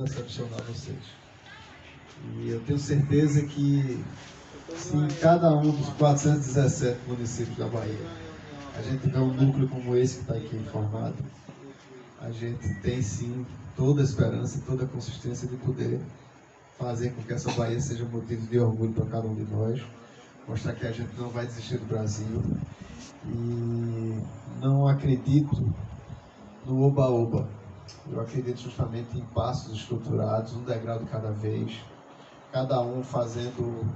decepcionar vocês. E eu tenho certeza que se em cada um dos 417 municípios da Bahia a gente tiver um núcleo como esse que está aqui formado, a gente tem sim toda a esperança e toda a consistência de poder fazer com que essa Bahia seja motivo de orgulho para cada um de nós, mostrar que a gente não vai desistir do Brasil e não acredito no oba-oba. Eu acredito justamente em passos estruturados, um degrau de cada vez, cada um fazendo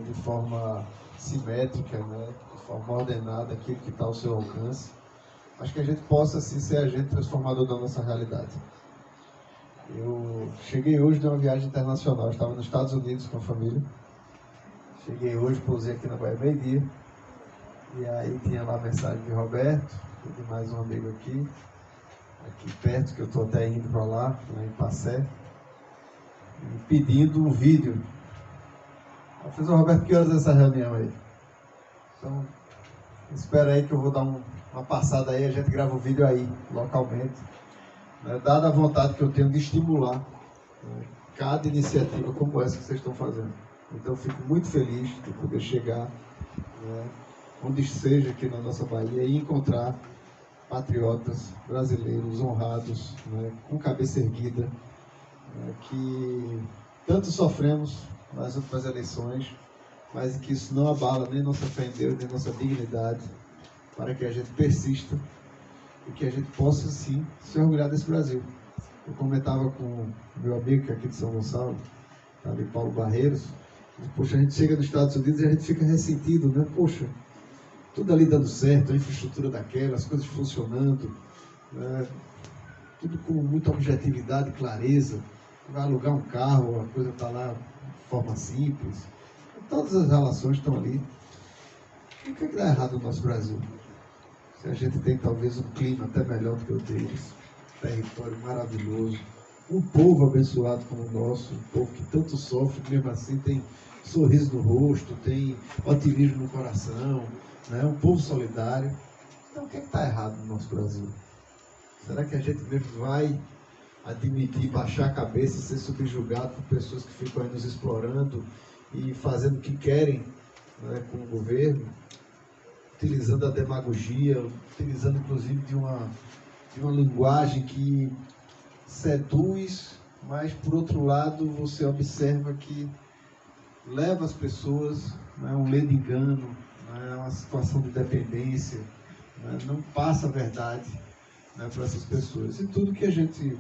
de forma simétrica, de forma ordenada aquilo que está ao seu alcance, mas que a gente possa assim ser agente transformador da nossa realidade. Eu cheguei hoje de uma viagem internacional, estava nos Estados Unidos com a família. Cheguei hoje, pousei aqui na Bahia meio-dia, e aí tinha lá a mensagem de Roberto, e de mais um amigo aqui perto, que eu estou até indo para lá em Passé, e pedindo um vídeo. Eu fiz, Roberto, que horas é essa reunião aí? Então, espera aí que eu vou dar uma passada aí, a gente grava o vídeo aí, localmente. Dada a vontade que eu tenho de estimular cada iniciativa como essa que vocês estão fazendo. Então, eu fico muito feliz de poder chegar onde seja aqui na nossa Bahia e encontrar patriotas brasileiros honrados, com cabeça erguida, que tanto sofremos nas últimas eleições, mas que isso não abala nem nossa fé em Deus, nem nossa dignidade, para que a gente persista e que a gente possa, sim, se orgulhar desse Brasil. Eu comentava com o meu amigo, que é aqui de São Gonçalo, ali, Paulo Barreiros, poxa, a gente chega nos Estados Unidos e a gente fica ressentido, né? Poxa, tudo ali dando certo, a infraestrutura daquela, as coisas funcionando, tudo com muita objetividade e clareza. Vai alugar um carro, a coisa está lá de forma simples. Todas as relações estão ali. O que é que dá errado no nosso Brasil? Se a gente tem talvez um clima até melhor do que o deles, território maravilhoso, um povo abençoado como o nosso, um povo que tanto sofre, mesmo assim tem sorriso no rosto, tem otimismo no coração, um povo solidário. Então o que é que está errado no nosso Brasil? Será que a gente mesmo vai admitir, baixar a cabeça, ser subjugado por pessoas que ficam aí nos explorando e fazendo o que querem com o governo, utilizando a demagogia, utilizando inclusive de uma linguagem que seduz, mas por outro lado você observa que leva as pessoas a um ledo engano, a uma situação de dependência, não passa a verdade para essas pessoas. E tudo que a gente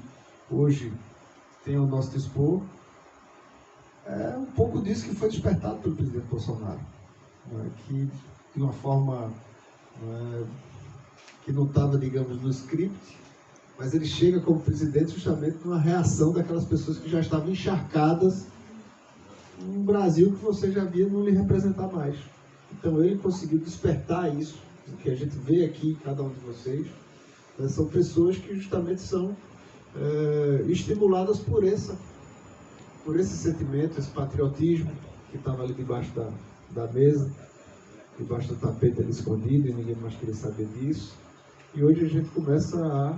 hoje tem ao nosso dispor é um pouco disso que foi despertado pelo presidente Bolsonaro, que de uma forma que não estava, digamos, no script, mas ele chega como presidente justamente numa reação daquelas pessoas que já estavam encharcadas num Brasil que você já via não lhe representar mais. Então ele conseguiu despertar isso, o que a gente vê aqui, cada um de vocês, são pessoas que justamente são estimuladas por esse sentimento, esse patriotismo que estava ali debaixo da mesa, debaixo do tapete ali escondido, e ninguém mais queria saber disso. E hoje a gente começa a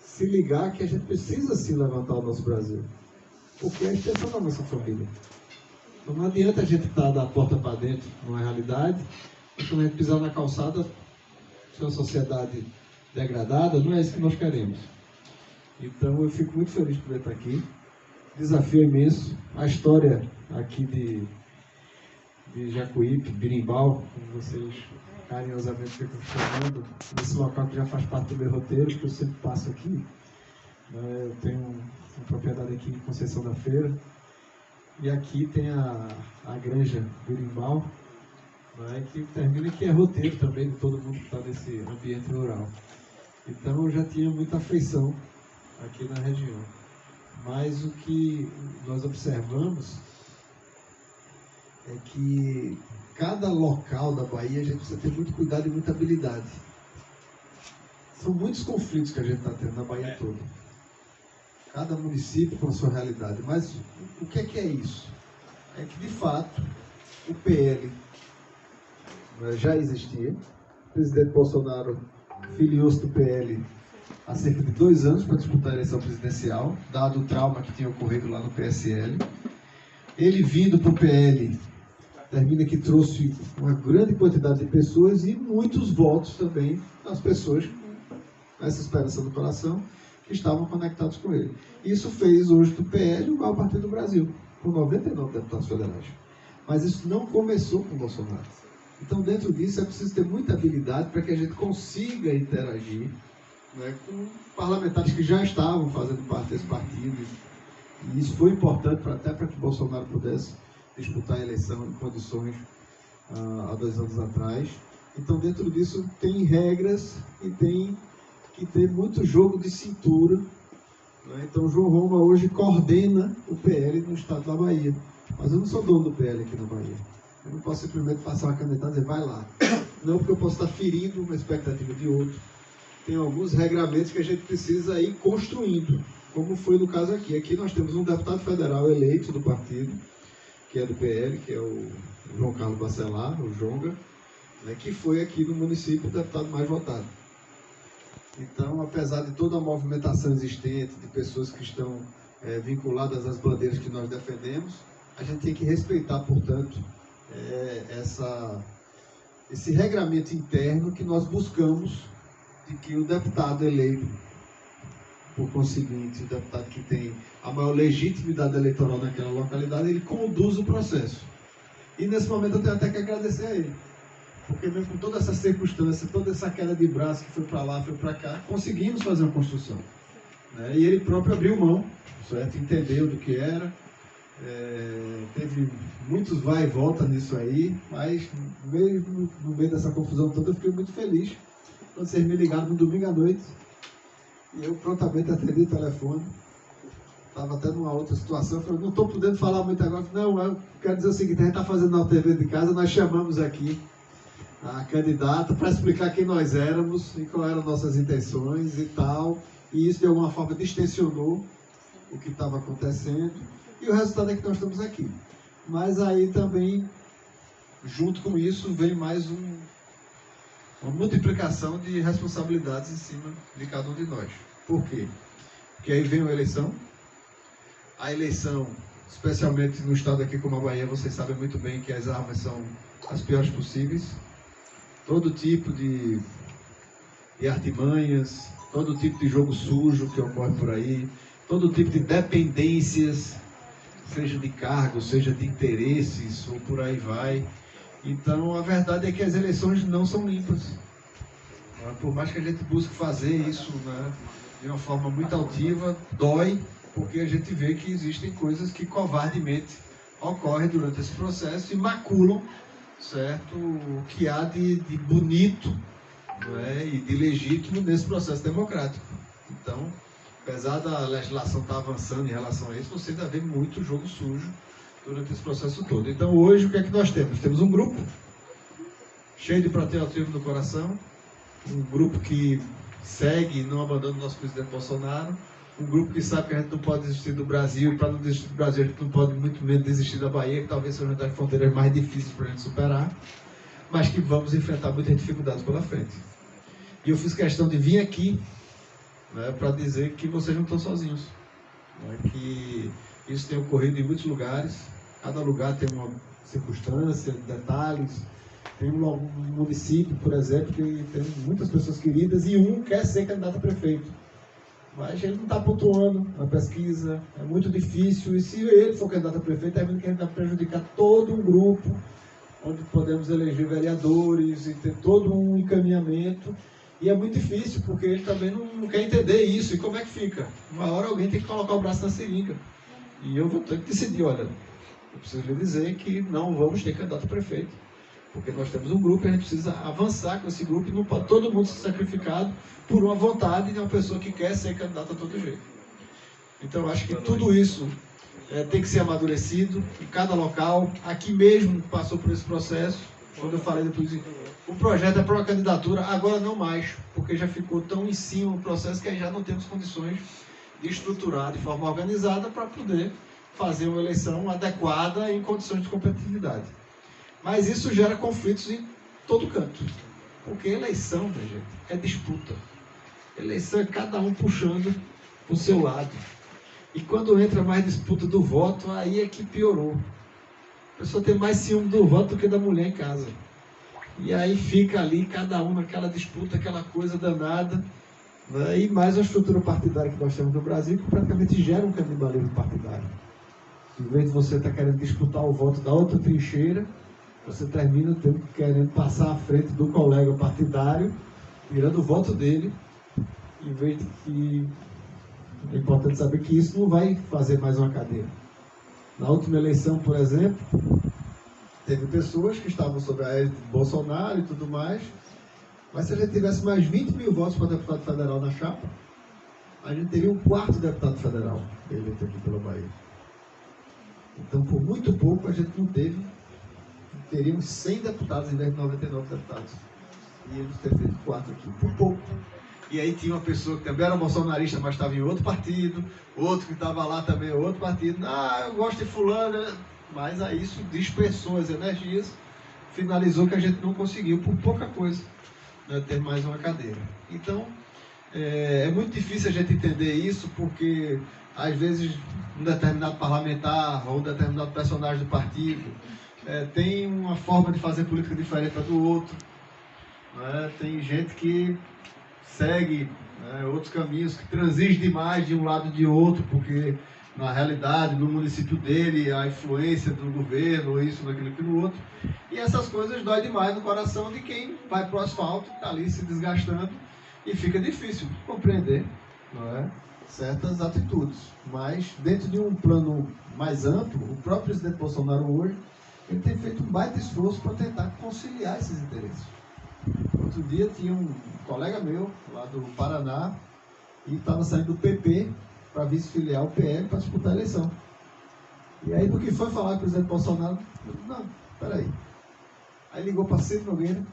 se ligar que a gente precisa sim levantar o nosso Brasil, porque é a extensão da nossa família. Então não adianta a gente estar da porta para dentro numa realidade, e quando a gente pisar na calçada, ser uma sociedade degradada, não é isso que nós queremos. Então eu fico muito feliz por estar aqui. Desafio imenso. A história aqui de Jacuípe, Birimbau, como vocês carinhosamente ficam chamando, nesse local que já faz parte do meu roteiro, que eu sempre passo aqui. Eu tenho uma propriedade aqui em Conceição da Feira, e aqui tem a Granja Birimbau, que termina que é roteiro também de todo mundo que está nesse ambiente rural. Então eu já tinha muita afeição aqui na região. Mas o que nós observamos é que cada local da Bahia a gente precisa ter muito cuidado e muita habilidade. São muitos conflitos que a gente está tendo na Bahia toda. Cada município com a sua realidade. Mas o que é isso? É que, de fato, o PL já existia. O presidente Bolsonaro filiou-se do PL há cerca de 2 anos para disputar a eleição presidencial, dado o trauma que tinha ocorrido lá no PSL. Ele vindo para o PL, termina que trouxe uma grande quantidade de pessoas e muitos votos também das pessoas com essa esperança no coração que estavam conectados com ele. Isso fez hoje do PL o maior partido do Brasil, com 99 deputados federais. Mas isso não começou com o Bolsonaro. Então, dentro disso, é preciso ter muita habilidade para que a gente consiga interagir, né, com parlamentares que já estavam fazendo parte desse partido. E isso foi importante até para que Bolsonaro pudesse disputar a eleição em condições há 2 anos atrás. Então, dentro disso, tem regras e tem que ter muito jogo de cintura, né? Então, o João Roma hoje coordena o PL no estado da Bahia. Mas eu não sou dono do PL aqui na Bahia. Eu não posso simplesmente passar uma caneta e dizer, vai lá. Não, porque eu posso estar ferindo uma expectativa de outro. Tem alguns regramentos que a gente precisa ir construindo, como foi no caso aqui. Aqui nós temos um deputado federal eleito do partido, que é do PL, que é o João Carlos Bacelar, o Jonga, né, que foi aqui no município o deputado mais votado. Então, apesar de toda a movimentação existente, de pessoas que estão vinculadas às bandeiras que nós defendemos, a gente tem que respeitar, portanto, esse regramento interno que nós buscamos de que o deputado eleito, por conseguinte, o deputado que tem a maior legitimidade eleitoral naquela localidade, ele conduz o processo. E nesse momento eu tenho até que agradecer a ele. Porque mesmo com toda essa circunstância, toda essa queda de braço que foi para lá, foi para cá, conseguimos fazer uma construção, né? E ele próprio abriu mão, certo? Entendeu do que era, teve muitos vai e volta nisso aí, mas mesmo no meio dessa confusão toda eu fiquei muito feliz quando vocês me ligaram no domingo à noite e eu prontamente atendi o telefone. Estava até numa outra situação, eu falei, não estou podendo falar muito agora. Não, eu quero dizer o seguinte, a gente está fazendo na TV de casa, nós chamamos aqui a candidata para explicar quem nós éramos e quais eram nossas intenções e tal, e isso de alguma forma distensionou o que estava acontecendo, e o resultado é que nós estamos aqui. Mas aí também, junto com isso, vem mais uma multiplicação de responsabilidades em cima de cada um de nós. Por quê? Porque aí vem a eleição, especialmente no estado aqui como a Bahia, vocês sabem muito bem que as armas são as piores possíveis. Todo tipo de artimanhas, todo tipo de jogo sujo que ocorre por aí, todo tipo de dependências, seja de cargos, seja de interesses, ou por aí vai. Então, a verdade é que as eleições não são limpas. Por mais que a gente busque fazer isso, né, de uma forma muito altiva, dói, porque a gente vê que existem coisas que covardemente ocorrem durante esse processo e maculam, certo, o que há de bonito, não é, e de legítimo nesse processo democrático. Então, apesar da legislação estar avançando em relação a isso, você ainda vê muito jogo sujo durante esse processo todo. Então, hoje, o que é que nós temos? Temos um grupo cheio de patriotismo no coração, um grupo que segue e não abandona o nosso presidente Bolsonaro, um grupo que sabe que a gente não pode desistir do Brasil, e para não desistir do Brasil a gente não pode muito menos desistir da Bahia, que talvez seja uma das fronteiras mais difíceis para a gente superar, mas que vamos enfrentar muitas dificuldades pela frente. E eu fiz questão de vir aqui, né, para dizer que vocês não estão sozinhos, né, que isso tem ocorrido em muitos lugares, cada lugar tem uma circunstância, detalhes. Tem um município, por exemplo, que tem muitas pessoas queridas e um quer ser candidato a prefeito. Mas ele não está pontuando na pesquisa, é muito difícil. E se ele for candidato a prefeito, termina que a gente vai prejudicar todo um grupo, onde podemos eleger vereadores e ter todo um encaminhamento. E é muito difícil, porque ele também não quer entender isso. E como é que fica? Uma hora alguém tem que colocar o braço na seringa. E eu vou ter que decidir, olha, eu preciso lhe dizer que não vamos ter candidato a prefeito. Porque nós temos um grupo e a gente precisa avançar com esse grupo e não pode todo mundo ser sacrificado por uma vontade de uma pessoa que quer ser candidata a todo jeito. Então, eu acho que tudo isso tem que ser amadurecido em cada local. Aqui mesmo passou por esse processo, quando eu falei depois, o projeto é para uma candidatura, agora não mais, porque já ficou tão em cima o processo que aí já não temos condições de estruturar de forma organizada para poder fazer uma eleição adequada em condições de competitividade. Mas isso gera conflitos em todo canto. Porque eleição, minha gente, é disputa. Eleição é cada um puxando para o seu lado. E quando entra mais disputa do voto, aí é que piorou. A pessoa tem mais ciúme do voto do que da mulher em casa. E aí fica ali, cada um naquela disputa, aquela coisa danada. Né? E mais a estrutura partidária que nós temos no Brasil, que praticamente gera um canibalismo partidário. Em vez de você estar querendo disputar o voto da outra trincheira, você termina querendo passar à frente do colega partidário, tirando o voto dele, em vez de que... É importante saber que isso não vai fazer mais uma cadeira. Na última eleição, por exemplo, teve pessoas que estavam sob a égide de Bolsonaro e tudo mais, mas se a gente tivesse mais 20 mil votos para deputado federal na chapa, a gente teria um quarto deputado federal eleito aqui pela Bahia. Então, por muito pouco, a gente não teve, teríamos 100 deputados em vez de 99 deputados. E eles teriam feito 4 aqui, por pouco. E aí tinha uma pessoa que também era bolsonarista, mas estava em outro partido, outro que estava lá também em outro partido. Ah, eu gosto de fulano, mas aí isso dispersou as energias, finalizou que a gente não conseguiu, por pouca coisa, né, ter mais uma cadeira. Então, é muito difícil a gente entender isso, porque às vezes um determinado parlamentar ou um determinado personagem do partido tem uma forma de fazer política diferente da do outro. Né? Tem gente que segue outros caminhos, que transige demais de um lado e de outro, porque na realidade, no município dele, a influência do governo, isso, naquilo, aquilo, outro. E essas coisas dói demais no coração de quem vai para o asfalto, está ali se desgastando, e fica difícil compreender, não é, certas atitudes. Mas, dentro de um plano mais amplo, o próprio presidente Bolsonaro hoje, ele tem feito um baita esforço para tentar conciliar esses interesses. Outro dia tinha um colega meu, lá do Paraná, e estava saindo do PP para vice-filiar o PL para disputar a eleição. E aí, do que foi falar com o presidente Bolsonaro, eu disse, não, peraí. Aí ligou para Ciro Nogueira,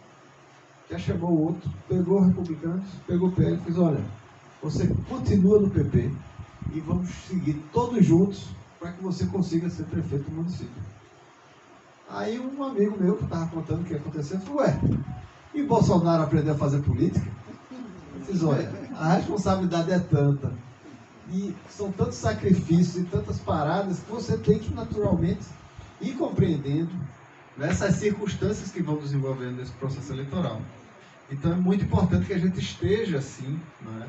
já chamou o outro, pegou os republicanos, pegou o PL e fez, olha, você continua no PP e vamos seguir todos juntos para que você consiga ser prefeito do município. Aí um amigo meu que estava contando o que ia acontecer falou, ué, e Bolsonaro aprendeu a fazer política? Eu fiz, olha, a responsabilidade é tanta, e são tantos sacrifícios e tantas paradas que você tem que naturalmente ir compreendendo nessas circunstâncias que vão desenvolvendo nesse processo eleitoral. Então é muito importante que a gente esteja assim, né,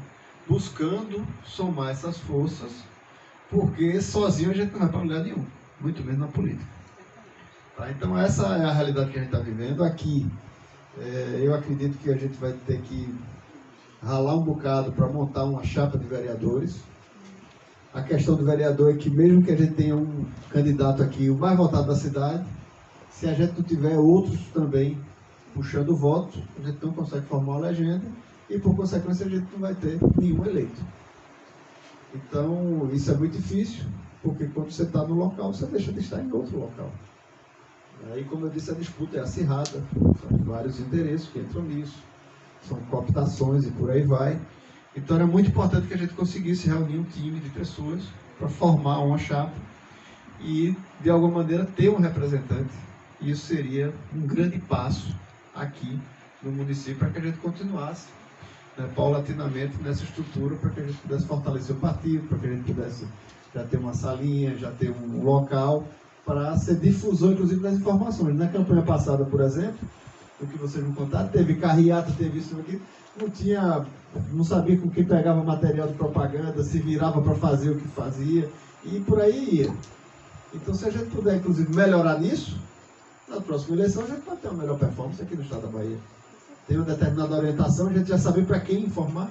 buscando somar essas forças, porque sozinho a gente não vai para lugar nenhum, muito menos na política. Tá? Então essa é a realidade que a gente está vivendo aqui. Eu acredito que a gente vai ter que ralar um bocado para montar uma chapa de vereadores. A questão do vereador é que mesmo que a gente tenha um candidato aqui, o mais votado da cidade, se a gente não tiver outros também puxando o voto, a gente não consegue formar uma legenda e, por consequência, a gente não vai ter nenhum eleito. Então, isso é muito difícil, porque quando você está no local, você deixa de estar em outro local. E, como eu disse, a disputa é acirrada, são vários interesses que entram nisso, são cooptações e por aí vai. Então, era muito importante que a gente conseguisse reunir um time de pessoas para formar uma chapa e, de alguma maneira, ter um representante. Isso seria um grande passo aqui no município para que a gente continuasse, né, paulatinamente nessa estrutura, para que a gente pudesse fortalecer o partido, para que a gente pudesse já ter uma salinha, já ter um local para ser difusor, inclusive, das informações. Na campanha passada, por exemplo, o que vocês me contaram, teve carreata, teve isso aqui, não sabia com quem pegava material de propaganda, se virava para fazer o que fazia, e por aí ia. Então, se a gente puder, inclusive, melhorar nisso, na próxima eleição a gente vai ter uma melhor performance aqui no estado da Bahia. Tem uma determinada orientação, a gente já sabe para quem informar.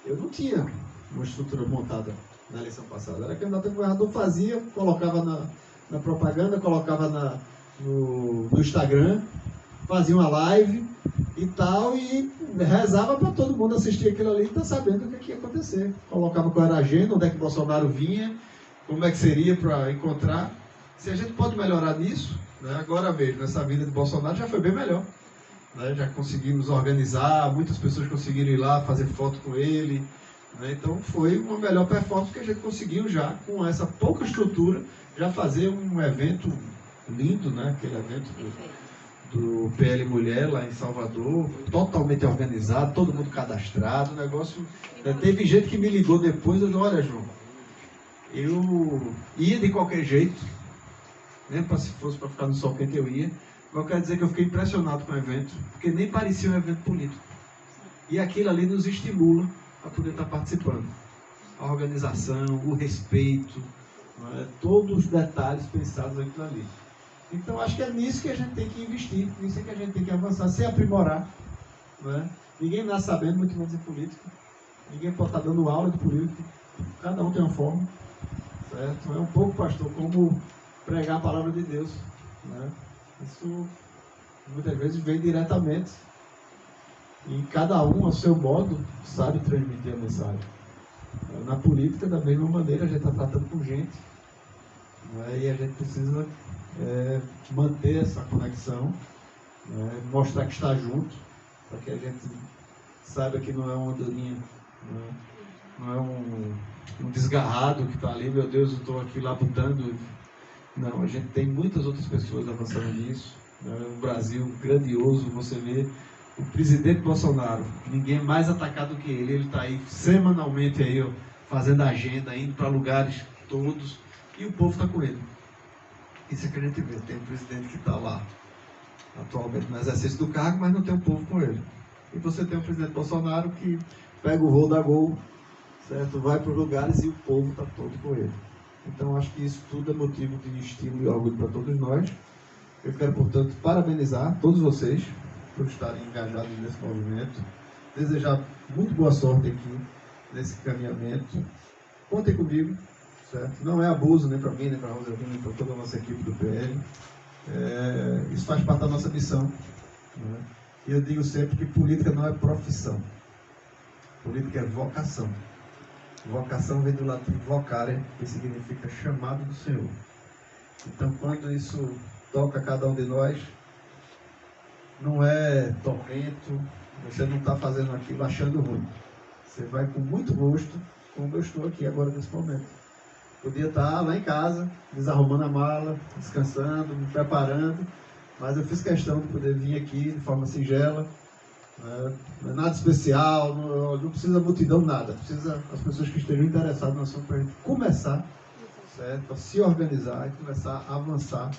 Eu não tinha uma estrutura montada na eleição passada. Era candidato a governador, fazia, colocava na propaganda, colocava no Instagram, fazia uma live e tal, e rezava para todo mundo assistir aquilo ali e estar sabendo o que ia acontecer. Colocava qual era a agenda, onde é que Bolsonaro vinha, como é que seria para encontrar. Se a gente pode melhorar nisso, né, agora mesmo, nessa vinda de Bolsonaro já foi bem melhor. Né, já conseguimos organizar, muitas pessoas conseguiram ir lá fazer foto com ele. Né, então foi uma melhor performance que a gente conseguiu já, com essa pouca estrutura, já fazer um evento lindo, né, aquele evento do PL Mulher lá em Salvador, totalmente organizado, todo mundo cadastrado, o negócio... Teve gente que me ligou depois, eu disse, olha, João, eu ia de qualquer jeito, nem se fosse para ficar no sol quente eu ia, mas eu quero dizer que eu fiquei impressionado com o evento, porque nem parecia um evento político. E aquilo ali nos estimula a poder estar participando. A organização, o respeito, todos os detalhes pensados naquilo ali. Então, acho que é nisso que a gente tem que investir, nisso é que a gente tem que avançar, se aprimorar. Ninguém nasce sabendo muito menos de política, ninguém pode estar dando aula de política, cada um tem uma forma, certo? É um pouco, pastor, como pregar a palavra de Deus. Isso, muitas vezes, vem diretamente, e cada um, ao seu modo, sabe transmitir a mensagem. Na política, da mesma maneira, a gente está tratando com gente, e a gente precisa manter essa conexão, mostrar que está junto, para que a gente saiba que não é uma andorinha, não é um desgarrado que está ali, meu Deus, eu estou aqui labutando. Não, a gente tem muitas outras pessoas avançando nisso. Um Brasil grandioso, você vê o presidente Bolsonaro, ninguém é mais atacado que ele está aí semanalmente aí, ó, fazendo agenda, indo para lugares todos, e o povo está com ele. Isso é que a gente vê, tem um presidente que está lá, atualmente no exercício do cargo, mas não tem um povo com ele. E você tem um presidente Bolsonaro que pega o voo da Gol, certo? Vai para os lugares e o povo está todo com ele. Então, acho que isso tudo é motivo de estímulo e orgulho para todos nós. Eu quero, portanto, parabenizar todos vocês por estarem engajados nesse movimento. Desejar muito boa sorte aqui nesse caminhamento. Contem comigo, certo? Não é abuso nem para mim, nem para a Rosalina, nem para toda a nossa equipe do PL. Isso faz parte da nossa missão. E eu digo sempre que política não é profissão. Política é vocação. Vocação vem do latim vocare, que significa chamado do Senhor. Então, quando isso toca a cada um de nós, não é tormento, você não está fazendo aquilo achando ruim. Você vai com muito gosto, como eu estou aqui agora nesse momento. Podia estar lá em casa, desarrumando a mala, descansando, me preparando, mas eu fiz questão de poder vir aqui de forma singela. Não é nada especial, não precisa multidão, nada. Precisa as pessoas que estejam interessadas no assunto para a gente começar, certo? A se organizar e começar a avançar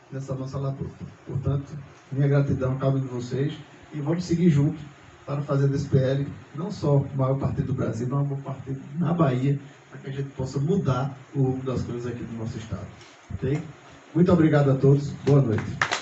nessa nossa labuta. Portanto, minha gratidão cabe de vocês e vamos seguir juntos para fazer desse PL não só o maior partido do Brasil, mas o maior partido na Bahia, para que a gente possa mudar o rumo das coisas aqui do nosso estado. Ok? Muito obrigado a todos. Boa noite.